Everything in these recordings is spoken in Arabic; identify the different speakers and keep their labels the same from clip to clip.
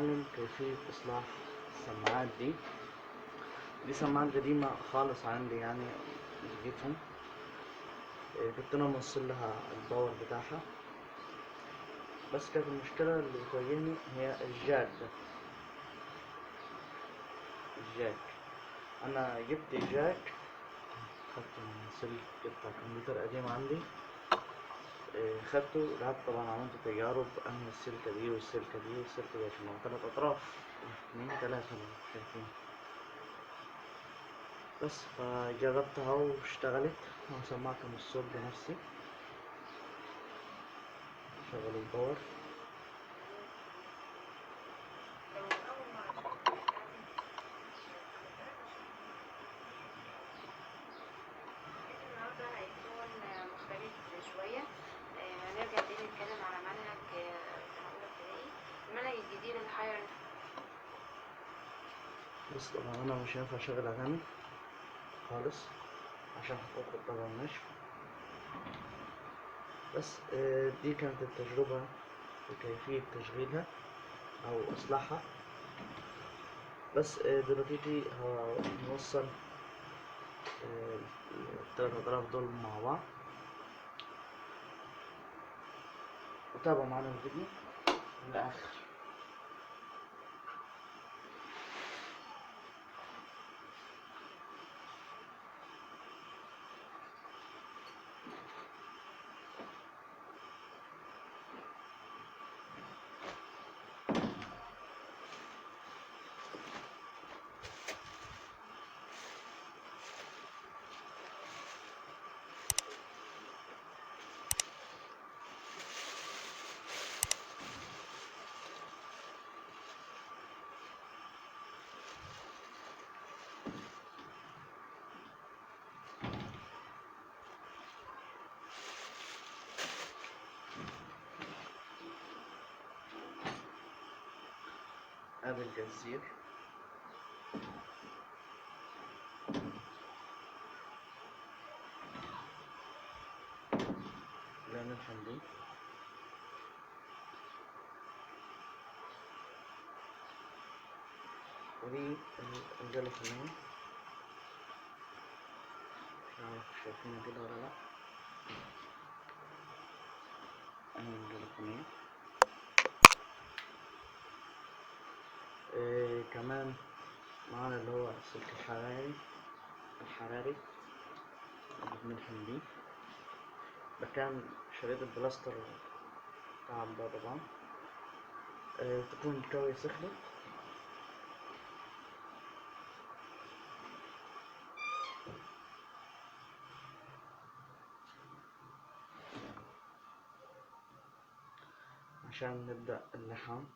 Speaker 1: معلم كيفية إصلاح السماعات دي سماعات قديمة خالص عندي يعني، لقيتهم. كنت أنا موصل لها الباور بتاعها، بس كانت المشكلة اللي بتواجهني هي الجاك ده. الجاك أنا جبت جاك، خدته من سلك بتاع كمبيوتر قديم عندي. خدته قعدت طبعا عملت تجارب انهي السلكة دي والسلكة دي والسلكة دي عشان تلات اطراف، اتنين تلاتة شايفين. بس فجربتها واشتغلت وسمعت من الصوت بنفسي. شغل الباور.
Speaker 2: النهارده هيكون مختلف شوية. هنرجع تاني نتكلم على منهج سنة أولى ابتدائي، المنهج الجديد اللي حير.
Speaker 1: بس طبعا انا مش هينفع اشغل اغاني خالص عشان خاطر طبعا النشر. بس دي كانت التجربة في كيفية تشغيلها او اصلاحها. بس دلوقتي هنوصل التلات اطراف دول مع بعض، وتابعوا معانا الفيديو للآخر. ادي الجزير، لان الحمدي، ودي الرجالة الفنية. مش عارف شايفين كده ولا لا. اهي الرجالة الفنية. كمان معانا اللي هو السلك الحراري اللي بنلحم بيه. ده كان شريط البلاستر بتاع الباب طبعا. تكون الكاوية سخنت. عشان نبدأ اللحام.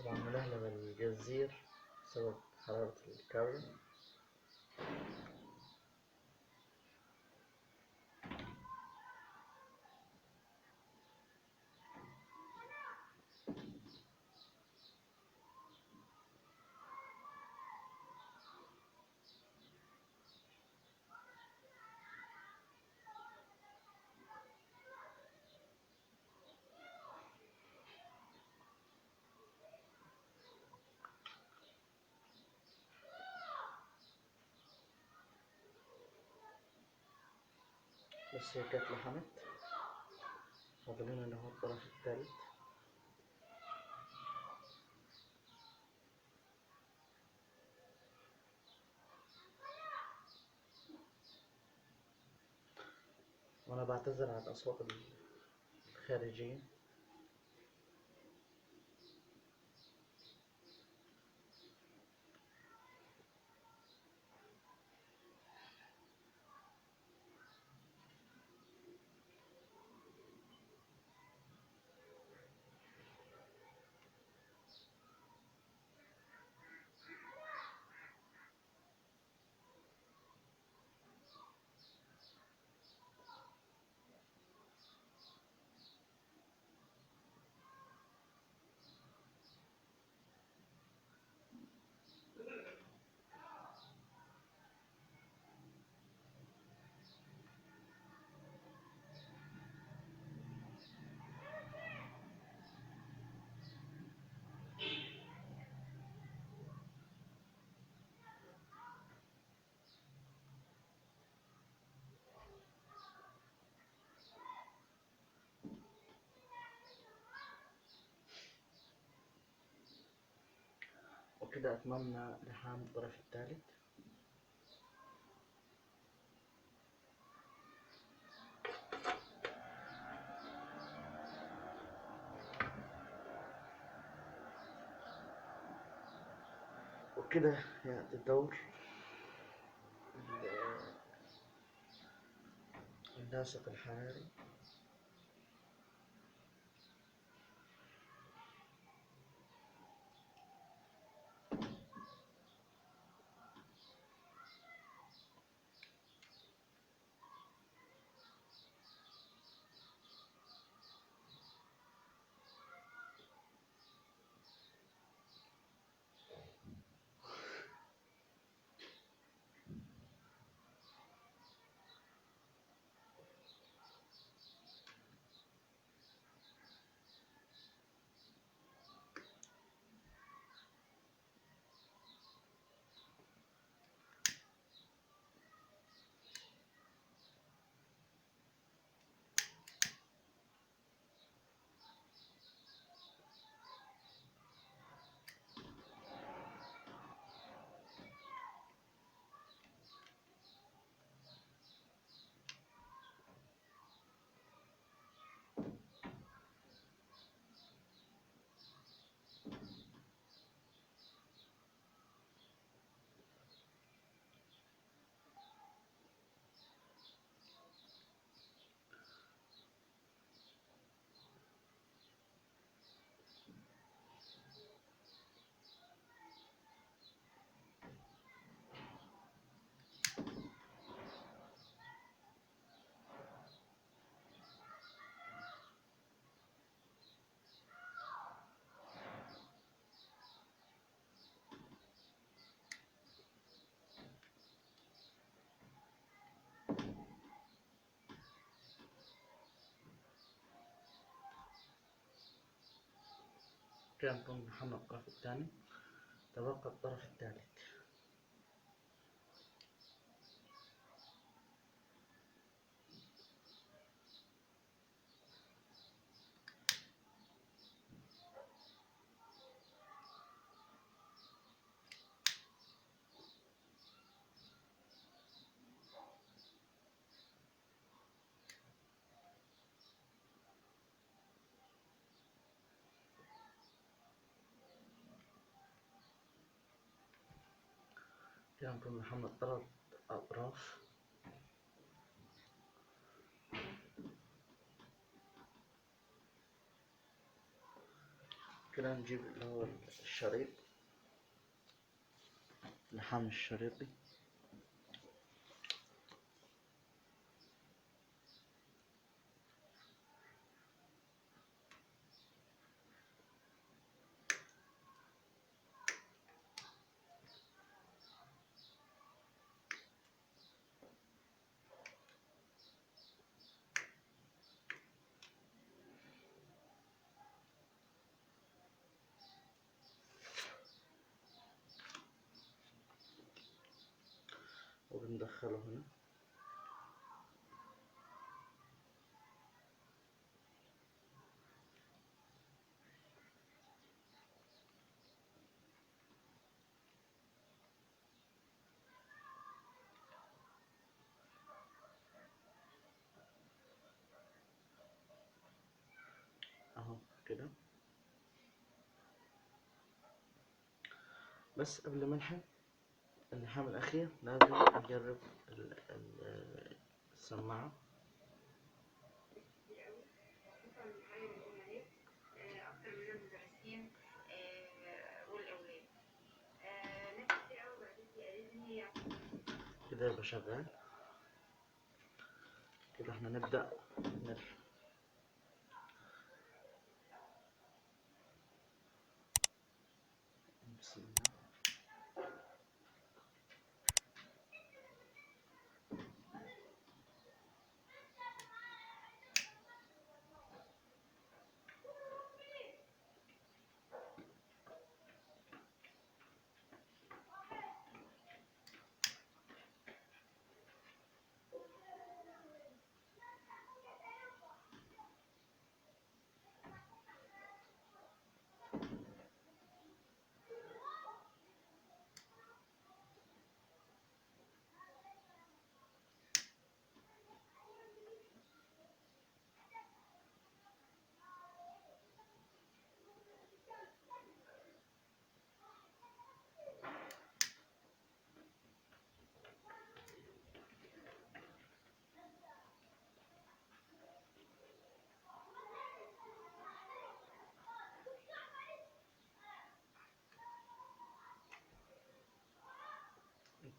Speaker 1: طبعا ملهلب الجزير بسبب حرارة الكاوية. بس هي كانت لحمت، فاضلين اللي هو الطرف التالت. وأنا بعتذر عن الأصوات الخارجية. وكده أتممنا لحام الطرف الثالث. وكده يأتي الدور اللاصق الحراري. كده نكون محمد الطرف الثاني، تبقى الطرف الثالث. كده نكون محمد ثلاث أطراف. كده نجيب اللي هو الشريط، اللحام الشريطي. وبندخله هنا. اهو كده. بس قبل ما نلحم اللحام الأخير لازم نجرب السماعة.
Speaker 2: أكتر من المدرسين والأولاد. ناس كتير أوي بعتتلي قالت لي
Speaker 1: كده يبقى شغال. كده احنا نبدأ نلحم. بسم الله.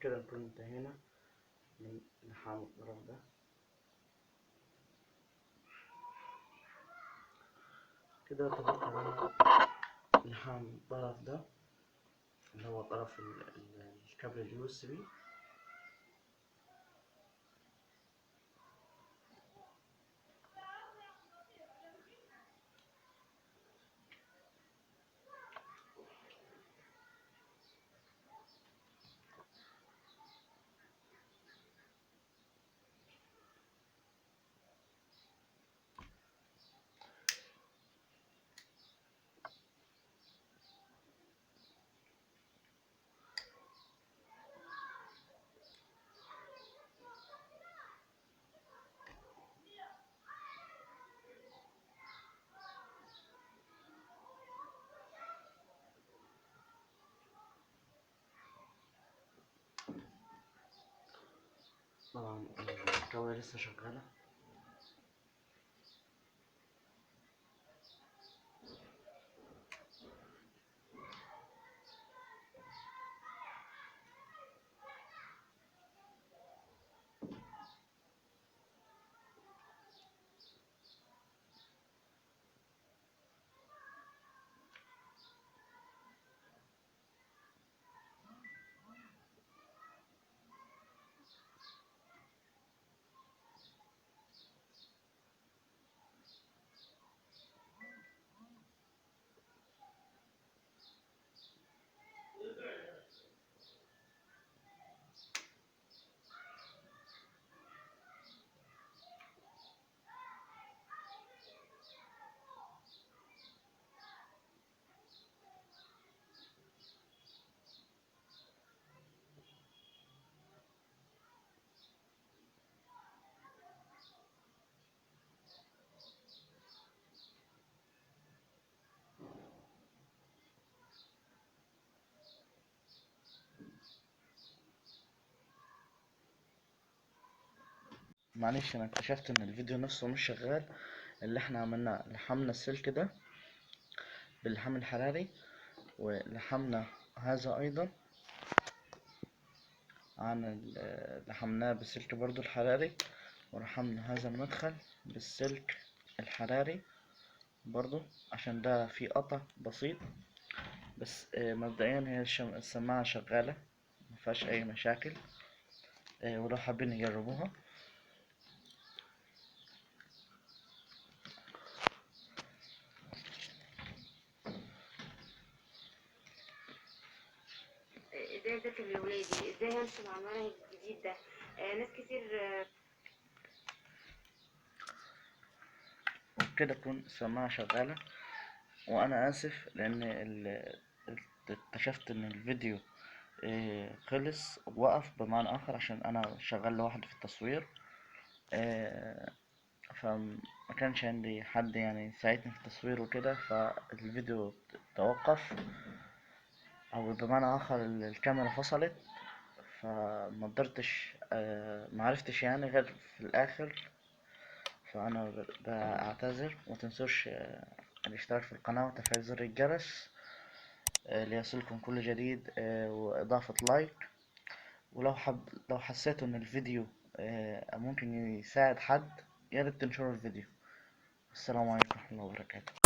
Speaker 1: كده نكون انتهينا من لحام الطرف ده. كده تبقى لحام الطرف ده اللي هو طرف الكابل اليو اس بي. طبعا الكاميرا لسه شغالة. معلش انا اكتشفت ان الفيديو نفسه مش شغال. اللي احنا عملناه لحمنا السلك ده باللحام الحراري، ولحمنا هذا أيضا لحمناه بالسلك برضو الحراري، ورحمنا هذا المدخل بالسلك الحراري برضو عشان ده فيه قطع بسيط. بس مبدئيا هي السماعة شغالة مفيهاش أي مشاكل، ولو حابين يجربوها.
Speaker 2: ازاي اذاكر لاولادي، ازاي همشي مع المنهج الجديد ده. ناس كتير
Speaker 1: وبكده تكون السماعة شغالة. وأنا آسف لأن اكتشفت إن الفيديو خلص وقف بمعنى آخر عشان أنا شغال لوحدي في التصوير، فما كانش عندي حد يعني يساعدني في التصوير وكده، فالفيديو توقف، أو بمعنى آخر الكاميرا فصلت، فمقدرتش معرفتش يعني غير في الآخر. فأنا بعتذر، ومتنسوش الاشتراك في القناة وتفعيل زر الجرس ليصلكم كل جديد، وإضافة لايك. لو حسيتوا إن الفيديو ممكن يساعد حد، ياريت تنشروا الفيديو. السلام عليكم ورحمة الله وبركاته.